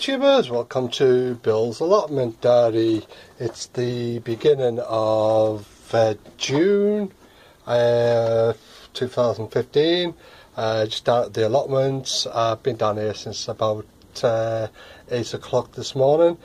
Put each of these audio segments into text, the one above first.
YouTubers, welcome to Bill's Allotment Diary. It's the beginning of June 2015. Just down at the allotments. I've been down here since about 8 o'clock this morning.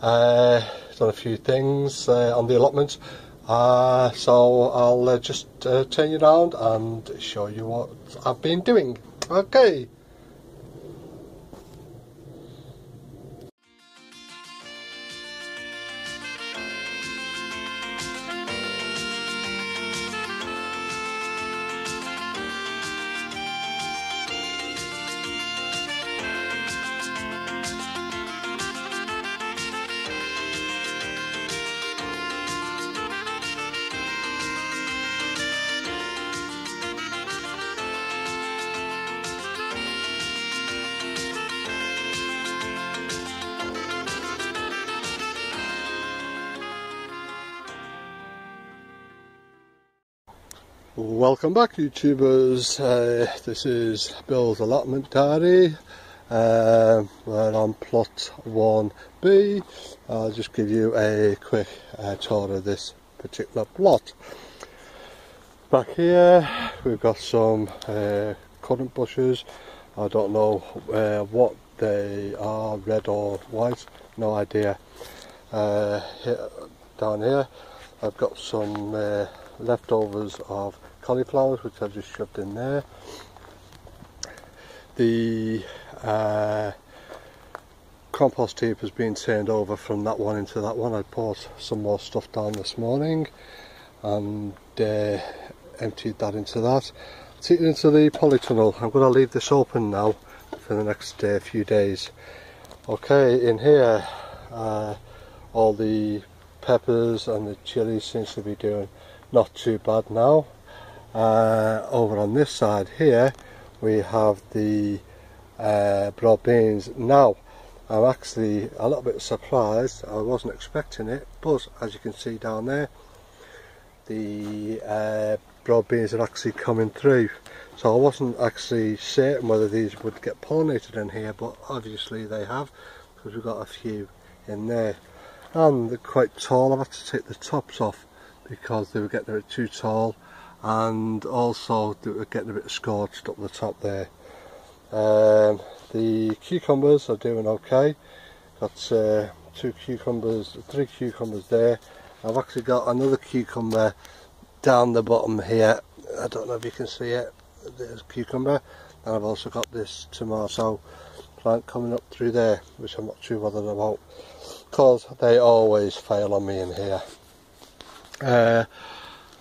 Done a few things on the allotments. So I'll just turn you around and show you what I've been doing. Okay. Welcome back, YouTubers. This is Bill's Allotment Diary. We're on plot 1B. I'll just give you a quick tour of this particular plot. Back here we've got some currant bushes. I don't know what they are, red or white, no idea. Down here I've got some leftovers of cauliflowers which I've just shoved in there. The compost heap has been turned over from that one into that one. I brought some more stuff down this morning and emptied that into that. Taken into the polytunnel. I'm going to leave this open now for the next few days. Okay, in here all the peppers and the chilies seems to be doing not too bad now. Over on this side here we have the broad beans. Now I'm actually a little bit surprised, I wasn't expecting it, but as you can see down there the broad beans are actually coming through, so I wasn't actually certain whether these would get pollinated in here, but obviously they have, because we've got a few in there. And they're quite tall. I've had to take the tops off because they were getting a bit too tall, and also they were getting a bit scorched up the top there. The cucumbers are doing okay. Got 3 cucumbers there. I've actually got another cucumber down the bottom here. I don't know if you can see it. There's a cucumber, and I've also got this tomato plant coming up through there, which I'm not too bothered about because they always fail on me in here.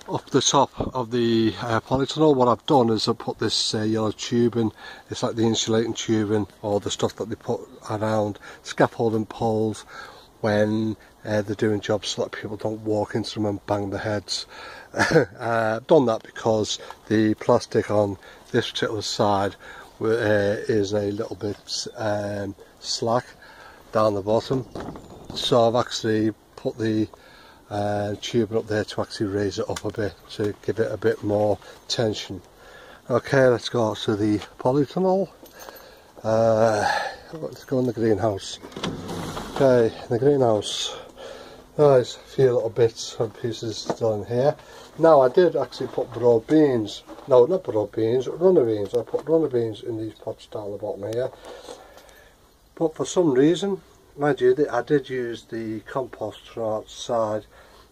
Up the top of the polytunnel, what I've done is I've put this yellow tubing. It's like the insulating tubing, or the stuff that they put around scaffolding poles when they're doing jobs so that people don't walk into them and bang their heads. I've done that because the plastic on this particular side is a little bit slack down the bottom, so I've actually put the tubing up there to actually raise it up a bit to give it a bit more tension. Okay, let's go to the polytunnel. Let's go in the greenhouse. Okay, in the greenhouse there's a few little bits and pieces still in here. Now I did actually put broad beans, no not broad beans, runner beans. I put runner beans in these pots down the bottom here, but for some reason, mind you, I did use the compost from outside,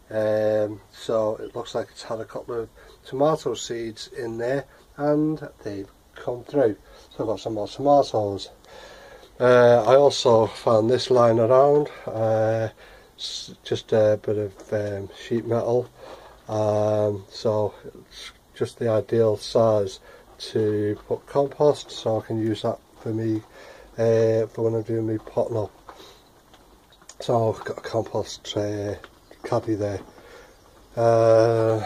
so it looks like it's had a couple of tomato seeds in there and they've come through, so I've got some more tomatoes. I also found this lying around, just a bit of sheet metal, so it's just the ideal size to put compost, so I can use that for me for when I'm doing my potting up. So I've got a compost caddy there. A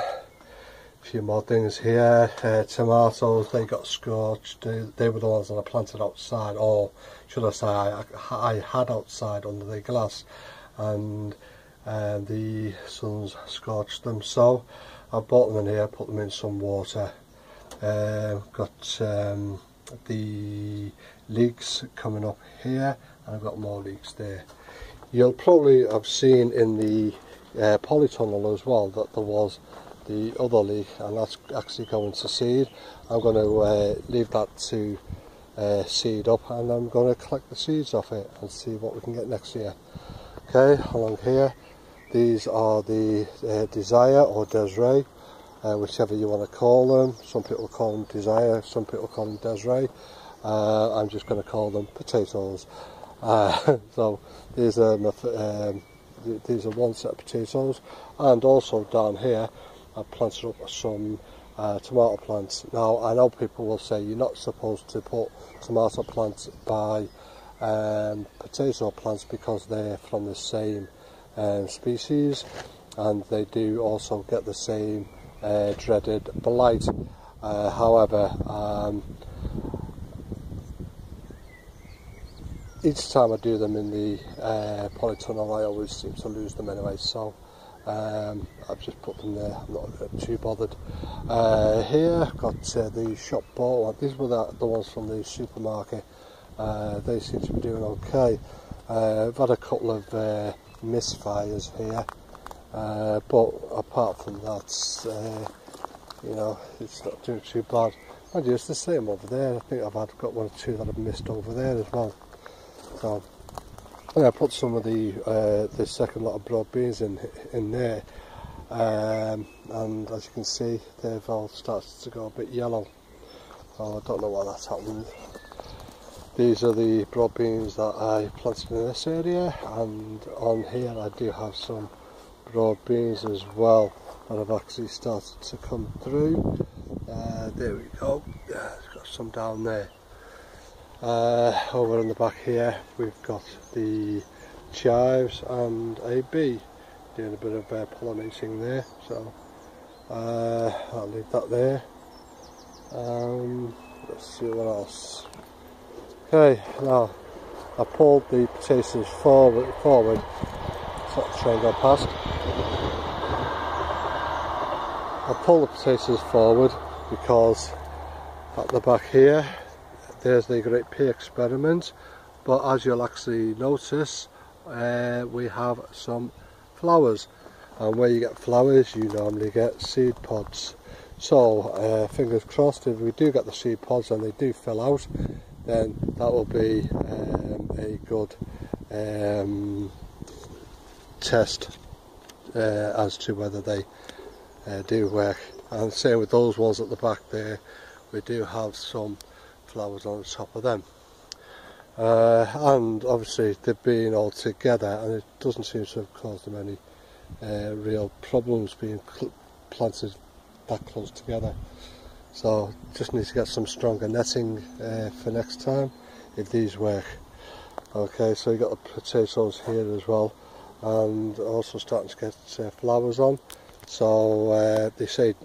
few more things here. Tomatoes, they got scorched. They were the ones that I planted outside, or should I say I had outside under the glass, and the sun's scorched them, so I brought them in here, put them in some water. Got the leeks coming up here, and I've got more leeks there. You'll probably have seen in the polytunnel as well that there was the other leek, and that's actually going to seed. I'm going to leave that to seed up, and I'm going to collect the seeds off it and see what we can get next year. Okay, along here, these are the Desire or Desiree, whichever you want to call them. Some people call them Desire, some people call them Desiree. I'm just going to call them potatoes. So these are one set of potatoes, and also down here I've planted up some tomato plants. Now I know people will say you're not supposed to put tomato plants by potato plants because they're from the same species, and they do also get the same dreaded blight. However, each time I do them in the polytunnel I always seem to lose them anyway, so I've just put them there. I'm not too bothered. Here I've got the shop bought one. These were the ones from the supermarket. They seem to be doing okay. I've had a couple of misfires here, but apart from that, you know, it's not doing too bad. And it's the same over there. I think I've got one or two that I've missed over there as well. So I'm going to put some of the second lot of broad beans in there, and as you can see they've all started to go a bit yellow, so I don't know why that's happening. These are the broad beans that I planted in this area, and on here I do have some broad beans as well that have actually started to come through. There we go, got some down there. Over in the back here we've got the chives and a bee doing a bit of pollinating there, so I'll leave that there. Let's see what else. Okay, now I pulled the potatoes forward, let's let the train go past. I pulled the potatoes forward because at the back here there's the Great Pea experiment, but as you'll actually notice, we have some flowers, and where you get flowers you normally get seed pods. So fingers crossed, if we do get the seed pods and they do fill out, then that will be a good test as to whether they do work. And same with those ones at the back there, we do have some flowers on the top of them, and obviously they've been all together and it doesn't seem to have caused them any real problems being planted that close together. So just need to get some stronger netting for next time if these work. Okay, so you got the potatoes here as well, and also starting to get flowers on. So they say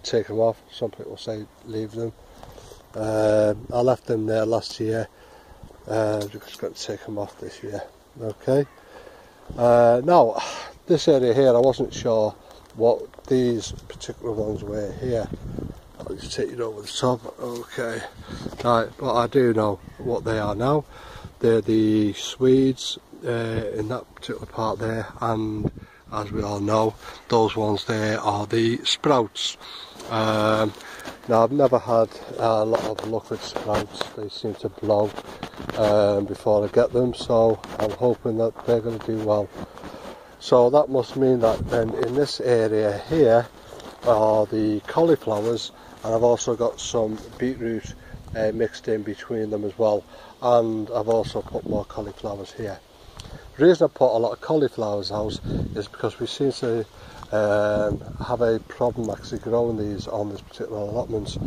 take them off, some people say leave them. I left them there last year, just got to take them off this year. Okay, now this area here I wasn't sure what these particular ones were here. I'll just take it over the top. Okay, right, but I do know what they are now. They're the Swedes in that particular part there, and as we all know, those ones there are the sprouts. Now I've never had a lot of luck with sprouts. They seem to blow before I get them, so I'm hoping that they're going to do well. So that must mean that then in this area here are the cauliflowers, and I've also got some beetroot mixed in between them as well, and I've also put more cauliflowers here. The reason I put a lot of cauliflowers out is because we seem to have a problem actually growing these on this particular allotment.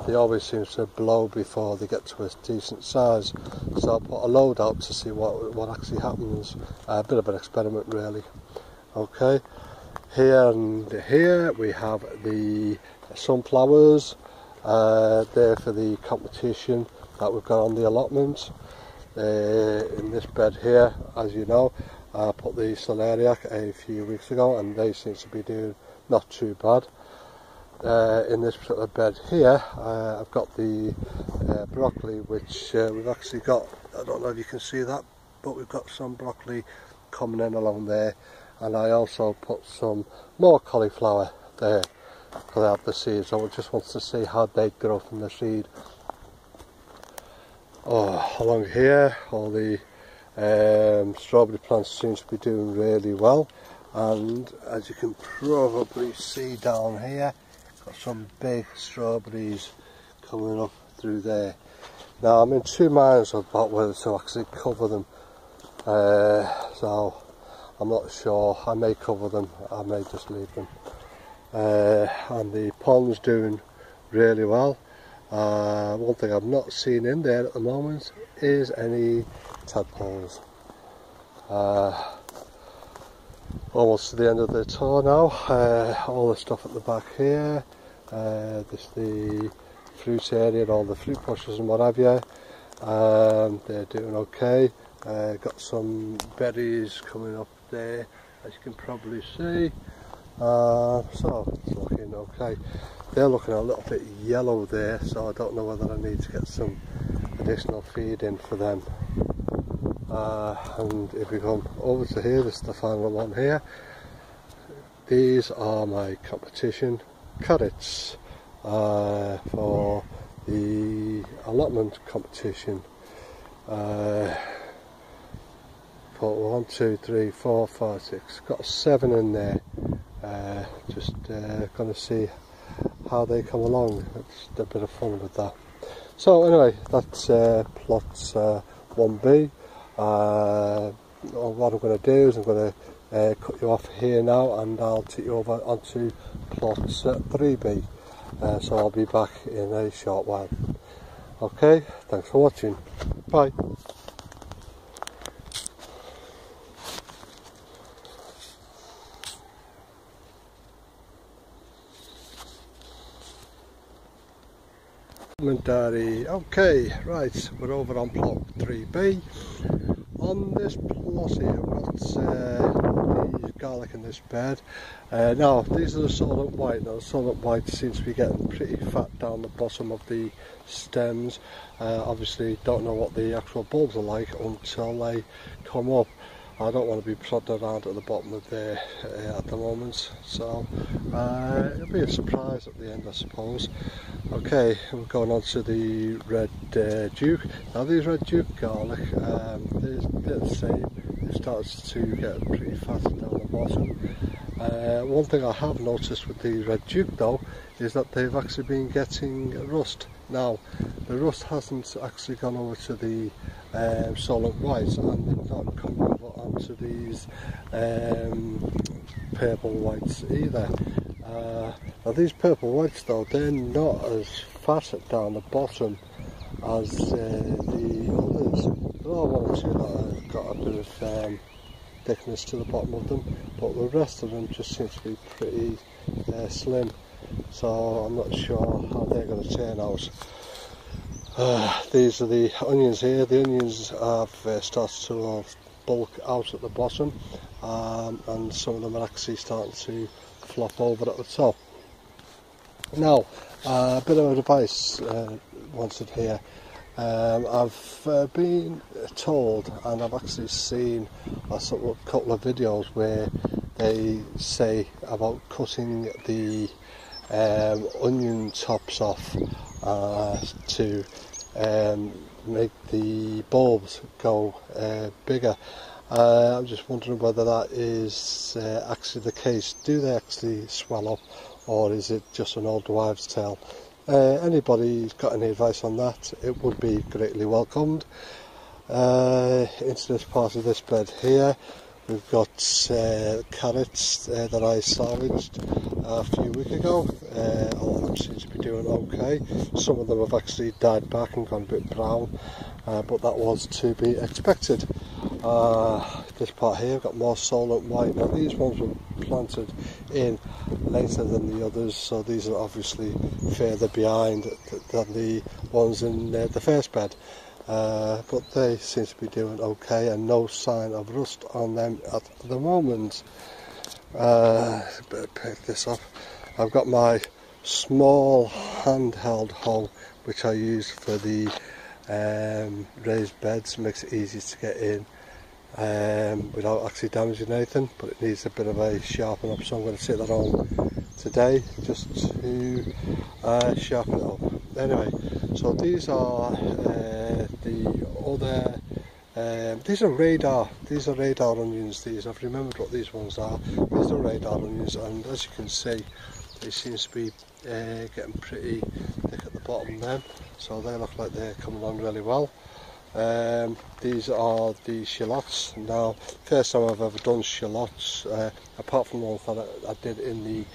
They always seem to blow before they get to a decent size, so I put a load out to see what actually happens. A bit of an experiment really. Okay, here and here we have the sunflowers. They're for the competition that we've got on the allotment. In this bed here, as you know, I put the celeriac a few weeks ago and they seem to be doing not too bad. in this particular bed here, I've got the broccoli, which we've actually got, I don't know if you can see that, but we've got some broccoli coming in along there, and I also put some more cauliflower there because I have the seeds, so I just want to see how they grow from the seed. Oh, along here, all the strawberry plants seem to be doing really well, and as you can probably see down here, got some big strawberries coming up through there. Now I'm in 2 minds about whether to actually cover them, so I'm not sure. I may cover them, I may just leave them. And the pond's doing really well. One thing I've not seen in there at the moment is any tadpoles. Almost to the end of the tour now. All the stuff at the back here, this the fruit area, all the fruit bushes and what have you, they're doing okay. Got some berries coming up there, as you can probably see. So it's looking okay. They're looking a little bit yellow there, so I don't know whether I need to get some additional feed in for them. And if we come over to here, this is the final one here. These are my competition carrots for the allotment competition. Put 1, 2, 3, 4, 5, 6. Got 7 in there. Just going to see how they come along. It's a bit of fun with that. So anyway, that's plots 1B. What I'm going to do is I'm going to cut you off here now, and I'll take you over onto plots 3B. So I'll be back in a short while. Okay, thanks for watching. Bye. Okay, right, we're over on plot 3B. On this plot here, we've got the garlic in this bed. Now, these are the Solent White. Now, the Solent White seems to be getting pretty fat down the bottom of the stems. Obviously, don't know what the actual bulbs are like until they come up. I don't want to be prodded around at the bottom of there at the moment, so it'll be a surprise at the end, I suppose. Okay, we're going on to the Red Duke. Now these Red Duke garlic, they're the same. It starts to get pretty fat down the bottom. One thing I have noticed with the Red Duke though is that they've actually been getting rust. Now the rust hasn't actually gone over to the Solent Whites, and they've not come over onto these purple whites either. Now these purple whites though, they're not as fat down the bottom as the others. There are one or two that have got a bit of thickness to the bottom of them, but the rest of them just seem to be pretty slim, so I'm not sure how they're going to turn out. These are the onions here. The onions have started to bulk out at the bottom, and some of them are actually starting to flop over at the top. Now, a bit of advice wanted here. I've been told, and I've actually seen a couple of videos where they say about cutting the onion tops off to make the bulbs go bigger. I'm just wondering whether that is actually the case. Do they actually swell up, or is it just an old wives' tale? Anybody got any advice on that, it would be greatly welcomed. Into this part of this bed here, we've got carrots that I salvaged a few weeks ago. All of them seem to be doing okay. Some of them have actually died back and gone a bit brown, but that was to be expected. This part here, I've got more Solent White. Now these ones were planted in later than the others, so these are obviously further behind than the ones in the first bed. But they seem to be doing okay, and no sign of rust on them at the moment. Better pick this up. I've got my small handheld hoe which I use for the raised beds. Makes it easy to get in without actually damaging anything, but it needs a bit of a sharpen up, so I'm going to take that on today just to sharpen it up. Anyway, so these are the other these are radar onions. These, I've remembered what these ones are. These are radar onions, and as you can see, they seem to be getting pretty thick at the bottom there, so they look like they're coming on really well. These are the shallots. Now, first time I've ever done shallots, apart from the ones that I did in the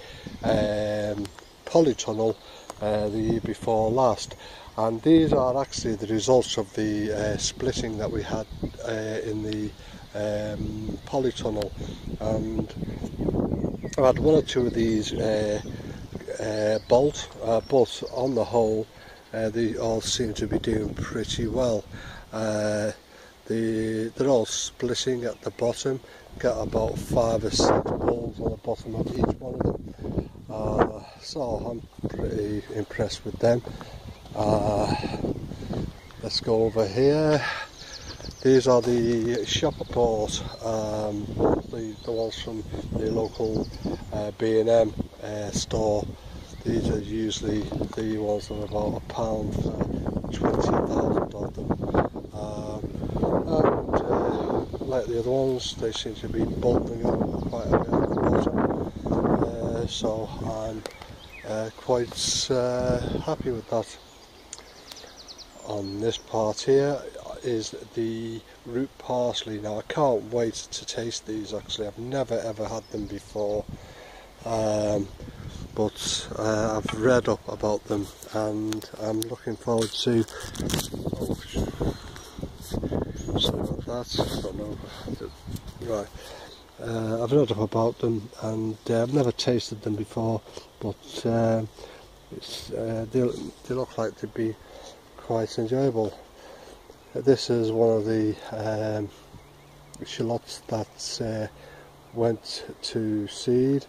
polytunnel the year before last. And these are actually the results of the splitting that we had in the polytunnel. And I had one or two of these bolt, but on the whole they all seem to be doing pretty well. They're all splitting at the bottom. Got about 5 or 6 balls on the bottom of each one of them. So I'm pretty impressed with them. Let's go over here. These are the shopper paws, the ones from the local B&M store. These are usually the ones that are about £1 for 20,000 of them. And like the other ones, they seem to be bolting up quite a bit at the bottom. So I'm quite happy with that. On this part here is the root parsley. Now I can't wait to taste these. Actually, I've never ever had them before, but I've read up about them and I'm looking forward to. Oh, sorry about that. I don't know. Right. I've read up about them and I've never tasted them before, but they look like they'd be quite enjoyable. This is one of the shallots that went to seed.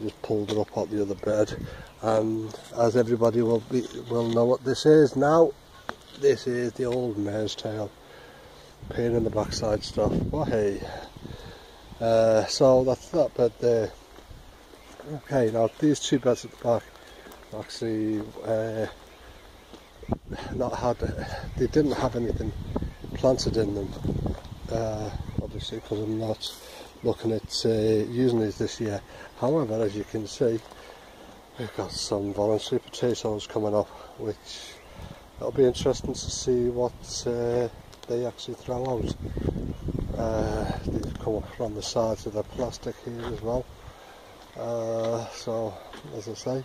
I just pulled it up out the other bed, and as everybody will know what this is now, this is the old mare's tail. Pain in the backside stuff. Well, hey. So that's that bed there. Okay, now these two beds at the back actually they didn't have anything planted in them, obviously because I'm not looking at using these this year. However, as you can see, we've got some voluntary potatoes coming up, which it'll be interesting to see what they actually throw out. These come up from the sides of the plastic here as well, so as I say,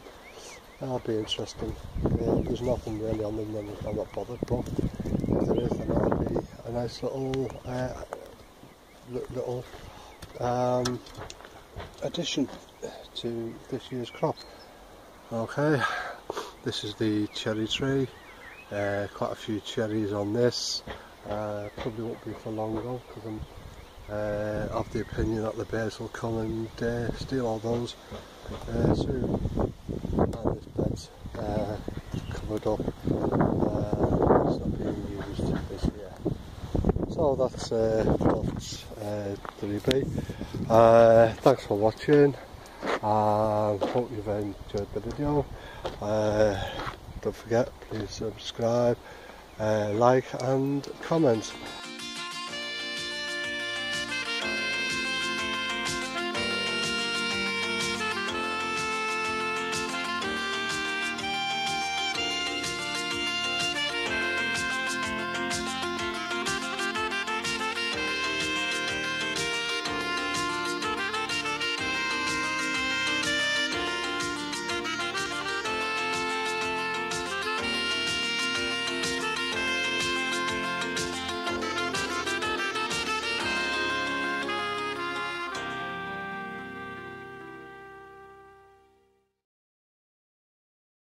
that'll be interesting. There's nothing really on them, then I'm not bothered, but if there is, then that'll be a nice little addition to this year's crop. Okay, this is the cherry tree. Quite a few cherries on this. Probably won't be for long though, because I'm of the opinion that the bears will come and steal all those soon. And this bed's covered up, it's not being used this year. So that's what 3B. Thanks for watching. Hope you've enjoyed the video. Don't forget, please subscribe, like and comment.